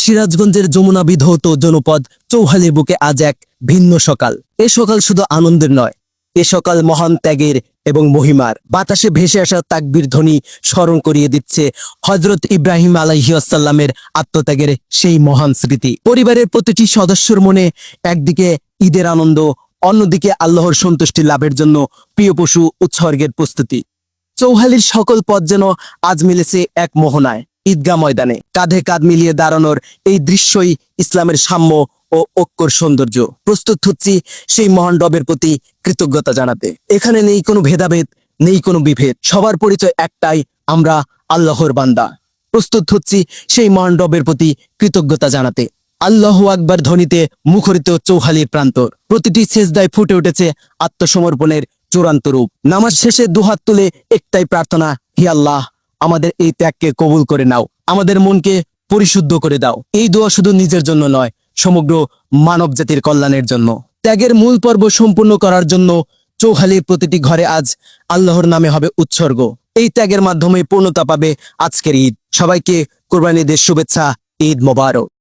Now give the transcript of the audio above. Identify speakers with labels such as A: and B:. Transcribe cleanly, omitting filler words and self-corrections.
A: সিরাজগঞ্জের যমুনা বিধৌত জনপদ চৌহালির বুকে আজ এক ভিন্ন সকাল। এ সকাল শুধু আনন্দের নয়, এ সকাল মহান ত্যাগের এবং মহিমার। বাতাসে ভেসে আসা তাকবীর ধ্বনি স্মরণ করিয়ে দিচ্ছে হযরত ইব্রাহিম আলাইহিসসালামের আত্মত্যাগের সেই মহান স্মৃতি। পরিবারের প্রতিটি সদস্যের মনে একদিকে ঈদের আনন্দ, অন্যদিকে আল্লাহর সন্তুষ্টি লাভের জন্য প্রিয় পশু উৎসর্গের প্রস্তুতি। চৌহালির সকল পথ যেন আজ মিলেছে এক মোহনায়। ঈদগাহ ময়দানে কাঁধে কাঁধ মিলিয়ে দাঁড়ানোর এই দৃশ্যই ইসলামের সাম্য ও ঐক্যর সৌন্দর্য। প্রস্তুত হচ্ছি সেই মহান রবের প্রতি কৃতজ্ঞতা জানাতে। এখানে নেই কোনো ভেদাভেদ, নেই কোনো বিভেদ, সবার পরিচয় একটাই, আমরা আল্লাহর বান্দা। প্রস্তুত হচ্ছি সেই মহান রবের প্রতি কৃতজ্ঞতা জানাতে। আল্লাহু আকবার ধ্বনিতে মুখরিত চৌহালির প্রান্তর। প্রতিটি সেজদায় ফুটে উঠেছে আত্মসমর্পণের চূড়ান্ত রূপ। নামাজ শেষে দুহাত তুলে একটাই প্রার্থনা, হে আল্লাহ, আমাদের এই ত্যাগকে কবুল করে নাও, আমাদের মনকে পরিশুদ্ধ করে দাও। এই দোয়া শুধু নিজের জন্য নয়, সমগ্র মানব জাতির কল্যাণের জন্য। ত্যাগের মূল পর্ব সম্পূর্ণ করার জন্য চৌহালির প্রতিটি ঘরে আজ আল্লাহর নামে হবে উৎসর্গ। এই ত্যাগের মাধ্যমে পূর্ণতা পাবে আজকের ঈদ। সবাইকে কোরবানির ঈদের শুভেচ্ছা। ঈদ মোবারক।